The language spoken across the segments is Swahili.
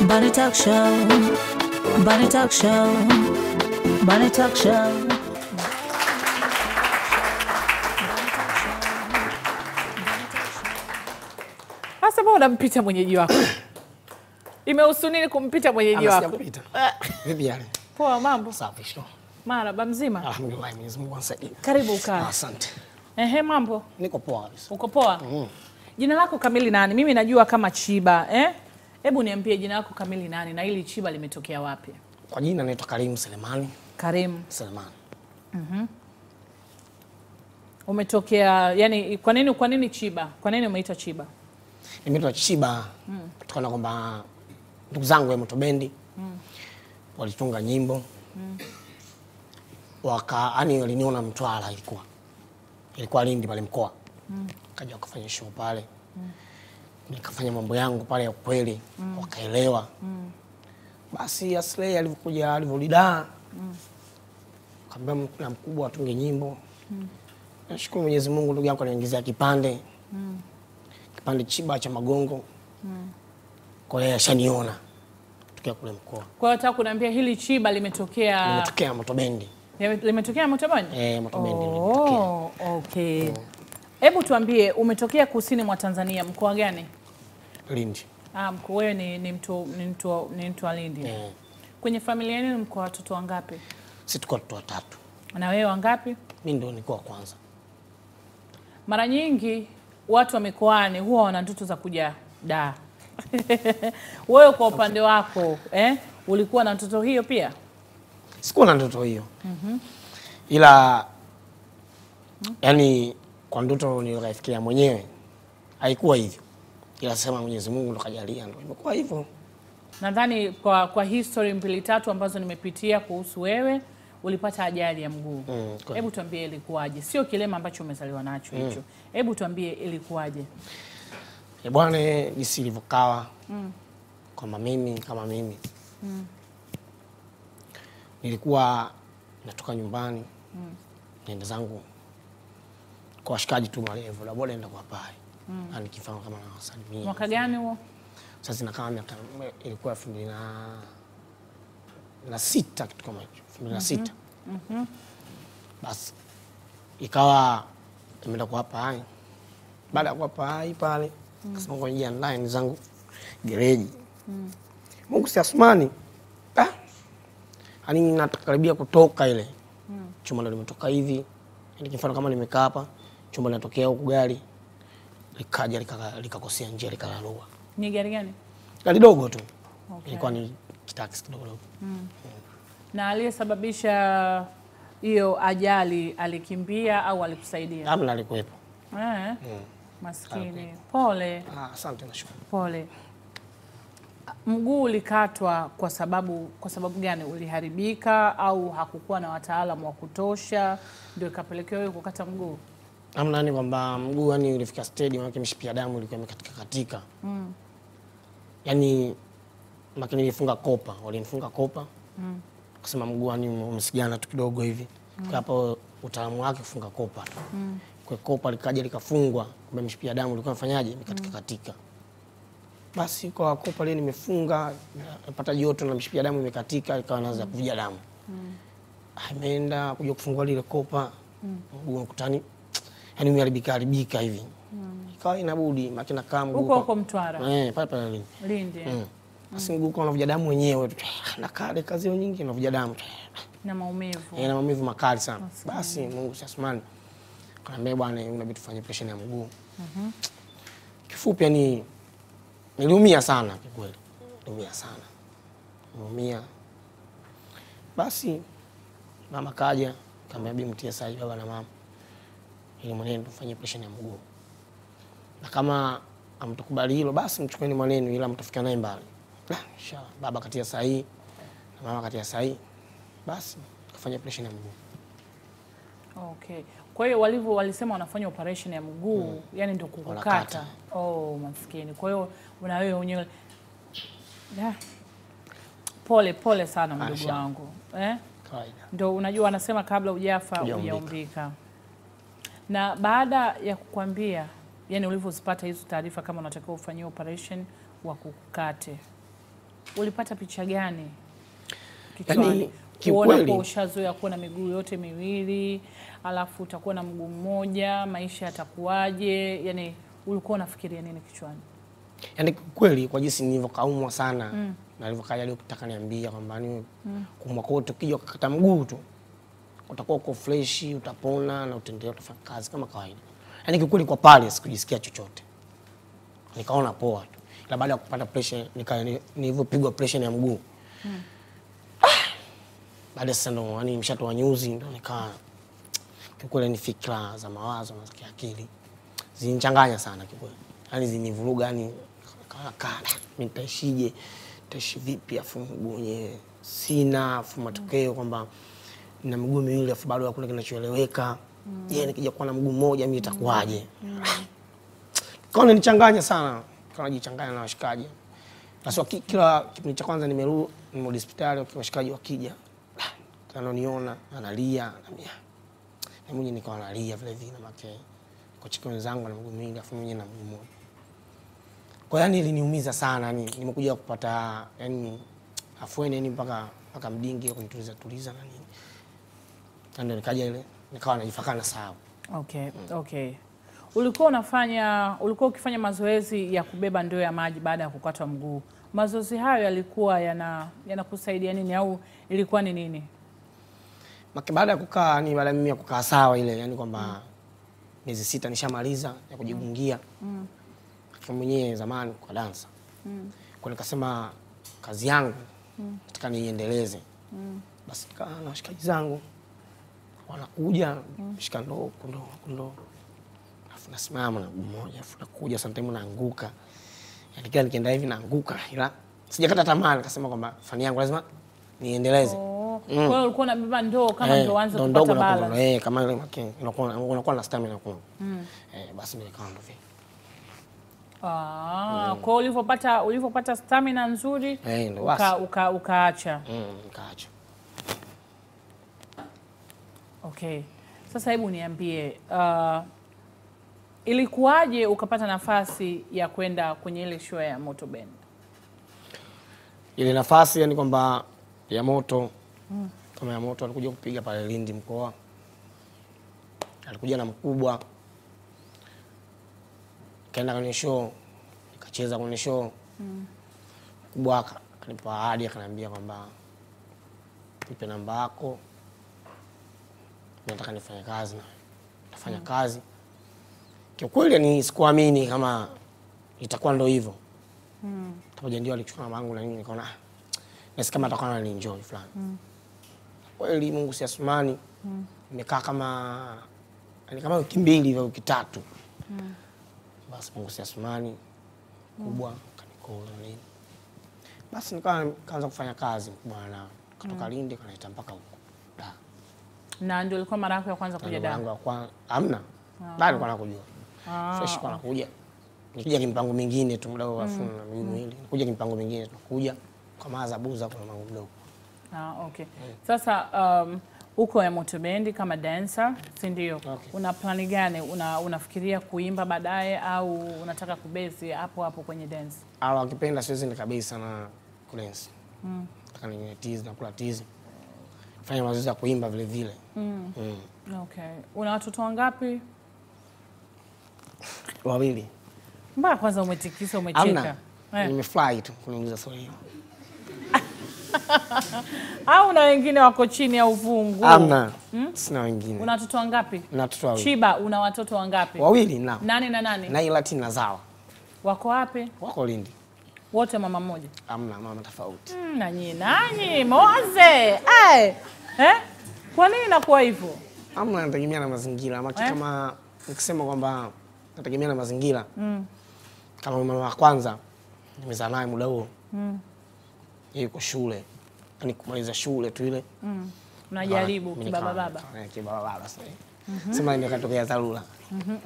Bunny Talk Show. Bunny Talk Show. Bunny Talk Show. Sasa mbona unampita mwenyeji wako? Imehusu nini kumpita mwenyeji wako? Sijapita. Vipi yale? Poa, mambo? Safi sio. Marhaba, mzima? Alhamdulillah, Mwenyezi Mungu anisaidie. Karibu ukae. Asante. Mambo? Niko poa kabisa. Uko poa? Jina lako kamili nani? Mimi najua kama Chiba, Hebu niambie jina lako kamili nani na hili Chiba limetokea wapi? Kwa jina naitwa Karim Selemani. Karim Selemani. Umetokea, yani kwa nini Chiba? Kwa nini umeitwa Chiba? Nimeitwa Chiba kutokana kwamba ndugu zangu wa Moto Bendi walitunga nyimbo. Yaani waliniona Mtwara ilikuwa Lindi pale mkoa. Kaja wakafanya show pale. Nikafanya mambo yangu pale ya kweli, wakaelewa. Basi Aslay alivyokuja alivyolidaa. Kaambia na mkubwa atunge nyimbo. Nashukuru Mwenyezi Mungu, ndugu yangu aniingizia kipande. Kipande Chiba cha Magongo. Kwa hiyo ashaniona tukia kule mkoa. Kwa hiyo nataka kuniambia hili Chiba limetokea Moto Bendi. Limetokea Moto Bendi? Moto Bendi limetokea. Okay. Hebu tuambie umetokea kusini mwa Tanzania, mkoa gani? Lindi. Mkoa wewe ni mtu wa Lindi. Kwenye familia yenu mko watoto wangapi? Sisi tuko watoto watatu. Na wewe wangapi? Mimi ndio niko wa kwanza. Mara nyingi watu wa mikoani huwa wana ndoto za kuja da. Wewe kwa upande wako, ulikuwa na ndoto hiyo pia? Sikuwa na ndoto hiyo. Ila yani kwa ndoto niliyofikiria mwenyewe haikuwa hivyo. Ila sema Mwenyezi Mungu ndo kajalia ndo imekuwa hivyo. Nadhani kwa history mbili tatu ambazo nimepitia kuhusu wewe, ulipata ajali ya mguu. Hebu tuambie ilikuwaje? Sio kilema ambacho umezaliwa nacho hicho. Hebu tuambie ilikuwaje? Bwana, jinsi ilivyokawa kama mimi nilikuwa natoka nyumbani naenda zangu kwa washikaji tu malevo la bora enda kwa pale. Nikifanya kama na wasalimia. Mwaka gani huo? Sasa inakaa miaka ilikuwa 2006 kitu kama hicho. 2006. Basi ikawa nimeenda kwa pale. Baada ya kwa pale kasema kwa njia online zangu gereji. Mungu si Asmani. Hani natakaribia kutoka ile. Chuma ndo limetoka hivi. Nikifanya kama nimekaa hapa, chuma linatokea huko gari. Likaja likakosea njia likalalua. Ni gari gani? Gari dogo tu. Ilikuwa ni kitaksi kidogo. Na aliyesababisha hiyo ajali alikimbia au alikusaidia? Hamna, alikuwepo. Maskini. Pole. Asante, nashukuru. Pole. Mguu ulikatwa kwa sababu gani? Uliharibika au hakukuwa na wataalamu wa kutosha ndio ikapelekea wewe kukata mguu? Hamna, ni kwamba mguu yani ulifika stage wake mishipa ya damu ilikuwa imekatika. Yani makini nilifunga kopa, walinifunga kopa. Kusema mguu yani umesigana tu kidogo hivi. Kwa hapo utaalamu wake kufunga kopa. Kwa kopa likaja likafungwa, kwa mishipa ya damu ilikuwa inafanyaje? Imekatika. Basi kwa kopa lile nimefunga, napata joto na mishipa ya damu imekatika, ikawa inaanza kuvuja damu. Ameenda kuja kufungua lile kopa, mguu ukutani yani umeharibika hivi. Ikawa inabudi makina kama mguu huko Mtwara. Pale Lindi. Basi mguu kwa unavuja damu wenyewe na kale kazi nyingi unavuja damu na maumivu. Na maumivu makali sana. Basi Mungu si Asmani. Kaniambia bwana, unabidi tufanye operation ya mguu. Kifupi yani niliumia sana kwa kweli. Niliumia. Basi mama kaja, kaniambia mtie sahihi baba na mama. Ili mwanenu tufanye operation ya mguu. Na kama amtukubali hilo basi mchukueni mwanenu ila mtafika naye mbali. Inshallah. Baba katia sahihi na mama katia sahihi. Basi tukafanya operation ya mguu. Okay. Kwa hiyo walisema wanafanya operation ya mguu, yani ndio kukata. Maskini. Kwa hiyo una wewe mwenyewe. Pole sana ndugu wangu. Kawaida. Ndio unajua wanasema kabla hujafa hujaumbika. Na baada ya kukwambia, yani ulivyozipata hizo taarifa kama unatakiwa ufanyie operation wa kukate, ulipata picha gani kichwani? Yani, kuona kwa ushazoea kuwa na miguu yote miwili, alafu utakuwa na mguu mmoja, maisha yatakuwaje? Yani ulikuwa unafikiria nini kichwani? Yani kweli kwa jinsi nilivyokaumwa sana na alivyokaja leo kutaka niambia kwamba ni kuumwa kote ukija ukakata mguu tu utakuwa uko fresh, utapona na utaendelea kufanya kazi kama kawaida. Yani kikweli kwa pale sikujisikia chochote. Nikaona poa tu. Ila baada ya kupata pressure nilivyopigwa pressure ya mguu. Baada sasa ndo yani nimeshatoa nyuzi ndo nikaa kikweli ni fikra za mawazo na za akili. Zinichanganya sana kikweli. Yani zinivuruga yani mimi nitaishije? Nitaishi vipi afu mguu wenyewe sina afu matokeo kwamba na mguu miwili afu bado hakuna kinachoeleweka. Je, nikija kuwa na mguu mmoja mimi itakuwaje? Kaona nichanganya sana. Kaona jichanganya na washikaji. Sasa kila kipindi cha kwanza nimerudi hospitali kwa washikaji wakija. Ananiona analia na mimi nikawa nalia vile vile na make kwa chiki wenzangu na mguu miwili afu mimi na mguu mmoja. Kwa yani iliniumiza sana yani nimekuja kupata yani afueni yani mpaka mdingi kunituliza na nini. Ndio nikaja ile nikawa najifakana sawa. Okay, okay. Ulikuwa ukifanya mazoezi ya kubeba ndoo ya maji baada ya kukatwa mguu. Mazoezi hayo yalikuwa yanakusaidia nini au ilikuwa ni nini? Baada ya kukaa ni baada mimi ya kukaa sawa ile yani kwamba miezi 6 nishamaliza ya kujigungia. Kama mwenyewe zamani kwa dansa. Kwa nikasema kazi yangu nataka niendeleze. Basi nikaa na washikaji zangu wanakuja shika ndoo kundo. Alafu nasimama na mguu mmoja alafu nakuja sometimes naanguka. Yani kila nikienda hivi naanguka ila sijakata tamaa nikasema kwamba fani yangu lazima niendeleze. Kwa hiyo ulikuwa unabeba ndoo kama ndio uanze kupata balance. Kama ile makini unakuwa na stamina kwa. Basi nikawa ndo vile. Kwa ulivyopata stamina nzuri ukaacha. Nikaacha. Okay. Sasa hebu niambie ilikuwaje ukapata nafasi ya kwenda kwenye ile show ya Moto Band? Ile nafasi yani kwamba ya Moto kama ya Moto alikuja kupiga pale Lindi mkoa. Alikuja na mkubwa. Kaenda kwenye show, nikacheza kwenye show. Mkubwa akanipa ahadi akaniambia kwamba nipe namba yako. Nataka nifanye kazi na nafanya kazi. Kwa kweli ni sikuamini kama itakuwa ndio hivyo. Pamoja ndio alichukua namba yangu na nini nikaona nasi kama atakuwa ananienjoy fulani. Kweli Mungu si Asmani. Nimekaa kama wiki 2 hivi wiki 3. Basi Mungu si Asmani kubwa kanikoa nini. Basi nikaanza kufanya kazi bwana. Kutoka Lindi kanaita mpaka huko. Na ndio ilikuwa mara yako ya kwanza kuja Dar? Hamna. Bado nilikuwa nakujua. Fresh kwa nakuja. Nikija kimpango mingine tu mdao afu na miguu miwili. Nikuja kimpango mingine tunakuja kama za buza kwa mambo mdogo. Okay. Sasa uko ya Moto Band kama dancer, si ndio? Okay. Una plani gani? Unafikiria kuimba baadaye au unataka kubase hapo kwenye dance? Akipenda siwezi nikabase sana kudance. Nataka ni tease na kula tease. Fanya mazoezi ya kuimba vile vile. Okay. Una watoto wangapi? 2. Mbona kwanza umetikisa umecheka? Nimefly tu kuniuliza swali hilo. Au na wengine wako chini ya uvungu? Hamna. Sina wengine. Una watoto wangapi? Na watoto 2. Chiba, una watoto wangapi? 2 nao. Nani na nani? Naila na Zawa. Wako wapi? Wako Lindi. Wote mama mmoja? Hamna, mama tofauti. Na nani? Moze. Kwa nini inakuwa hivyo? Hamna, nategemea na mazingira. Kama nikisema kwamba nategemea na mazingira. Kama mama wa kwanza nimezaa naye muda huo. Yuko shule. Yaani kumaliza shule tu ile. Unajaribu kibaba. Kibaba sasa. Sema nikatokea dharura.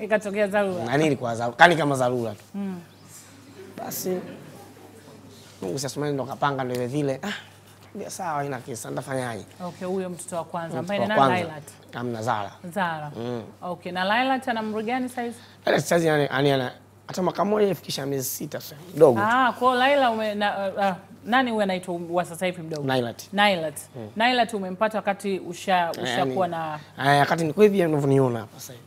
Ikatokea dharura. Na nini ilikuwa dharura? Kama dharura tu. Basi Mungu sasa ndo kapanga ndio vile. Ndio sawa haina kisa nitafanyaje? Okay, huyo mtoto wa kwanza ambaye ni Lailat. Hamna Zara. Okay, na Lailat ana umri gani sasa? Lailat sasa ana hata mwaka mmoja ifikisha miezi 6 sasa. Dogo. Kwa Laila Nani huyu anaitwa wa sasa hivi mdogo? Nailat. Nailat umempata wakati ushakuwa na wakati niko hivi unavyoniona hapa sasa hivi.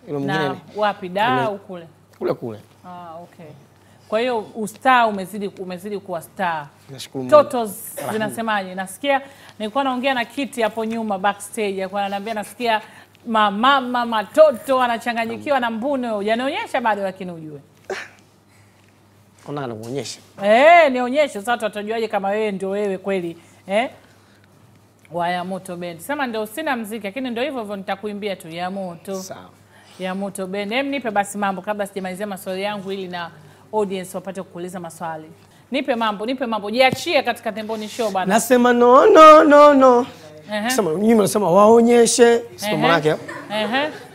Ile mwingine wapi da au kule? Kule. Okay. Kwa hiyo ustaa umezidi kuwa star. Nashukuru Mungu. Totos zinasemaje? Nasikia nilikuwa naongea na Kiti hapo nyuma backstage, alikuwa ananiambia nasikia mama matoto anachanganyikiwa na Mbune. Hujanionyesha bado lakini ujue. Ona anakuonyesha. Nionyeshe sasa tutajuaje kama wewe ndio wewe kweli, wa Yamoto Band. Sema ndio sina muziki lakini ndio hivyo nitakuimbia tu Yamoto. Sawa. Yamoto Band. Nipe basi mambo kabla sijamalizia maswali yangu ili na audience wapate kuuliza maswali. Nipe mambo. Jiachie katika Temboni Show bana. Nasema no. Sema nyinyi mnasema waonyeshe. Sio maana yake.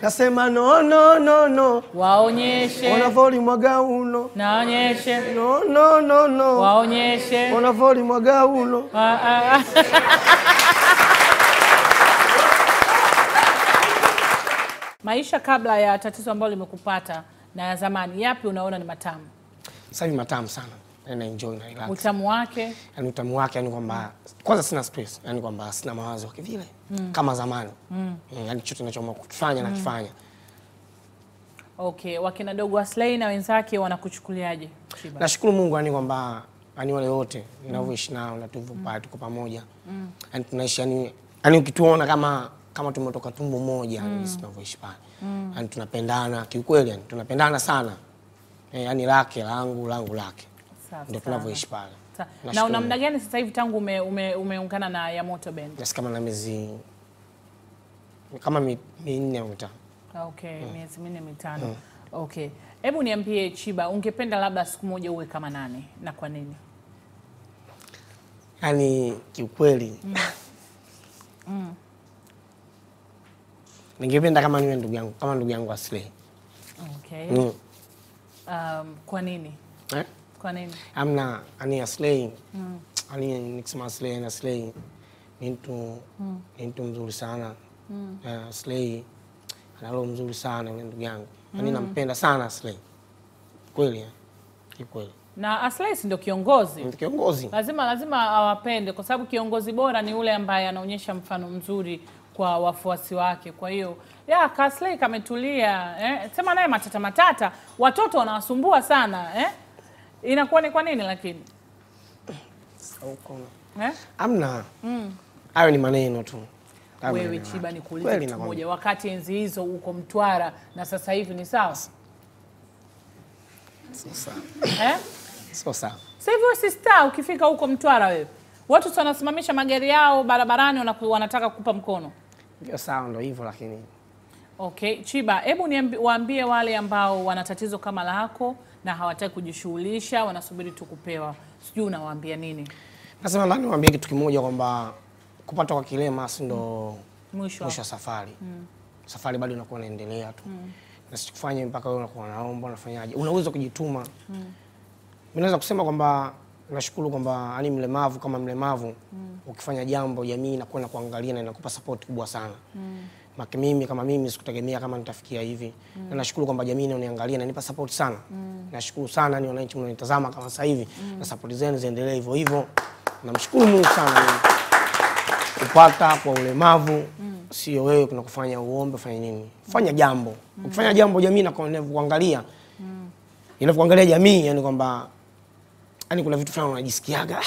Nasema no. Waonyeshe. Wanavoli mwaga uno. Naonyeshe. No. Waonyeshe. Wanavoli mwaga uno. Maisha kabla ya tatizo ambalo limekupata na ya zamani, yapi unaona ni matamu? Sasa hivi matamu sana. Na enjoy na relax. Utamu wake? Yaani utamu wake yani kwamba kwanza sina stress, yani kwamba sina mawazo kivile kama zamani. Yani chochote ninachoamua kufanya na kifanya. Okay, wakina Dogo Aslay na wenzake wanakuchukuliaje? Nashukuru Mungu yani kwamba yani wale wote ninavyoishi nao na tuko pamoja. Yani tunaishi yani ukituona kama tumetoka tumbo moja yani tunavyoishi pale. Yani tunapendana kiukweli, yani tunapendana sana. Yani lake langu lake. Ndio tunavyoishi pale. Na una muda gani sasa hivi tangu umeungana na Yamoto Band? Yes, kama na miezi kama 4 au 5. Okay, miezi 4 5. Okay. Hebu niambie Chiba, ungependa labda siku moja uwe kama nani na kwa nini? Yaani kiukweli ningependa kama niwe ndugu yangu Aslay. Okay. Kwa nini? Kwa nini? Amna ani Aslay. Ani nikisema Aslay ni mtu mzuri sana. Aslay ana roho mzuri sana yule ndugu yangu. Yaani nampenda sana Aslay. Kweli kweli. Na Aslay si ndio kiongozi? Ndio kiongozi. Lazima awapende kwa sababu kiongozi bora ni ule ambaye anaonyesha mfano mzuri kwa wafuasi wake. Kwa hiyo Aslay kametulia, sema naye matata watoto wanawasumbua sana, inakuwa ni kwa nini lakini? Amna. Hayo ni maneno tu. Wewe Chiba nikuulize kitu moja, wakati enzi hizo uko Mtwara na sasa hivi ni sawa? Sasa. Sasa hivi si star ukifika huko Mtwara wewe. Watu wanasimamisha magari yao barabarani wanataka kukupa mkono. Ndio sawa ndio hivyo lakini. Okay, Chiba, hebu waambie wale ambao wana tatizo kama lako na hawataki kujishughulisha, wanasubiri tu kupewa. Sijui unawaambia nini? Nasema ndani niwaambie kitu kimoja kwamba kupata kwa kilema si ndo mwisho wa safari. Safari bado inakuwa inaendelea tu. Na sikufanye mpaka wewe unakuwa unaomba unafanyaje. Unaweza kujituma. Mimi naweza kusema kwamba nashukuru kwamba ani mlemavu kama mlemavu ukifanya jambo jamii inakuwa na kuangalia na inakupa support kubwa sana. Maki mimi kama mimi sikutegemea kama nitafikia hivi. Na nashukuru kwamba jamii inaniangalia na inanipa support sana. Nashukuru sana ni wananchi mnanitazama kama sasa hivi na support zenu ziendelee hivyo hivyo. Namshukuru Mungu sana mimi. Kupata kwa ulemavu sio wewe kuna kufanya uombe ufanye nini. Fanya jambo. Ukifanya jambo jamii inakuangalia. Inakuangalia jamii yani kwamba yani kuna vitu fulani unajisikiaga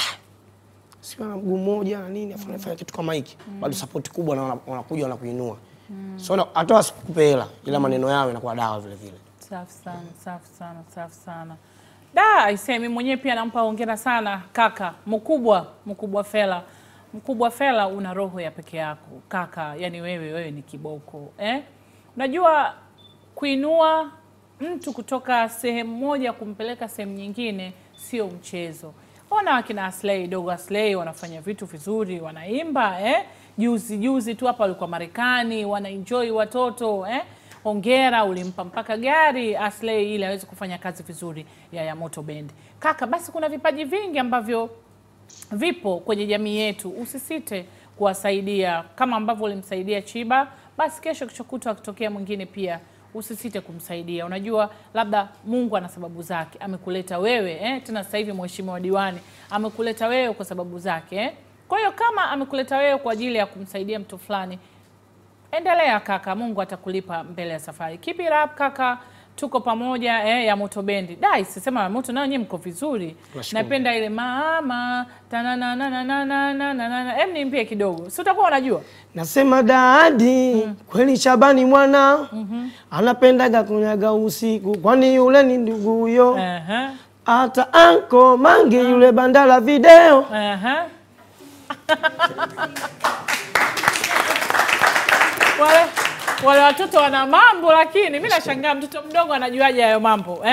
sio na mguu mmoja na nini afanye kitu kama hiki. Bado support kubwa na wanakuja wanakuinua. So hata wasikupe hela ila maneno yao yanakuwa dawa vile vile. Safi sana. Mimi mwenyewe pia nampa hongera sana kaka mkubwa Fela. Mkubwa Fela una roho ya peke yako. Kaka, yani wewe ni kiboko. Unajua kuinua mtu kutoka sehemu moja kumpeleka sehemu nyingine sio mchezo. Ona wakina Aslay, Dogo Aslay wanafanya vitu vizuri, wanaimba, juzi tu hapa walikuwa Marekani, wanaenjoy watoto, Hongera, ulimpa mpaka gari Aslay ili aweze kufanya kazi vizuri ya Yamoto Band. Kaka, basi kuna vipaji vingi ambavyo vipo kwenye jamii yetu. Usisite kuwasaidia kama ambavyo ulimsaidia Chiba. Basi kesho kichokutwa akitokea mwingine pia usisite kumsaidia. Unajua labda Mungu ana sababu zake, amekuleta wewe tena sasa hivi mheshimiwa diwani amekuleta wewe kwa sababu zake Kwa hiyo kama amekuleta wewe kwa ajili ya kumsaidia mtu fulani, endelea kaka, Mungu atakulipa mbele ya safari. Keep it up kaka, tuko pamoja ya Moto Bendi. Dai sisema Moto nao nyinyi mko vizuri. Napenda ile mama tanana nimpie kidogo. Si utakuwa unajua? Nasema dadi kweli Shabani mwana anapendaga kunyaga usiku, kwani yule ni ndugu huyo. Hata anko Mange yule bandala video. Wale watoto wana mambo, lakini mimi nashangaa mtoto mdogo anajuaje hayo mambo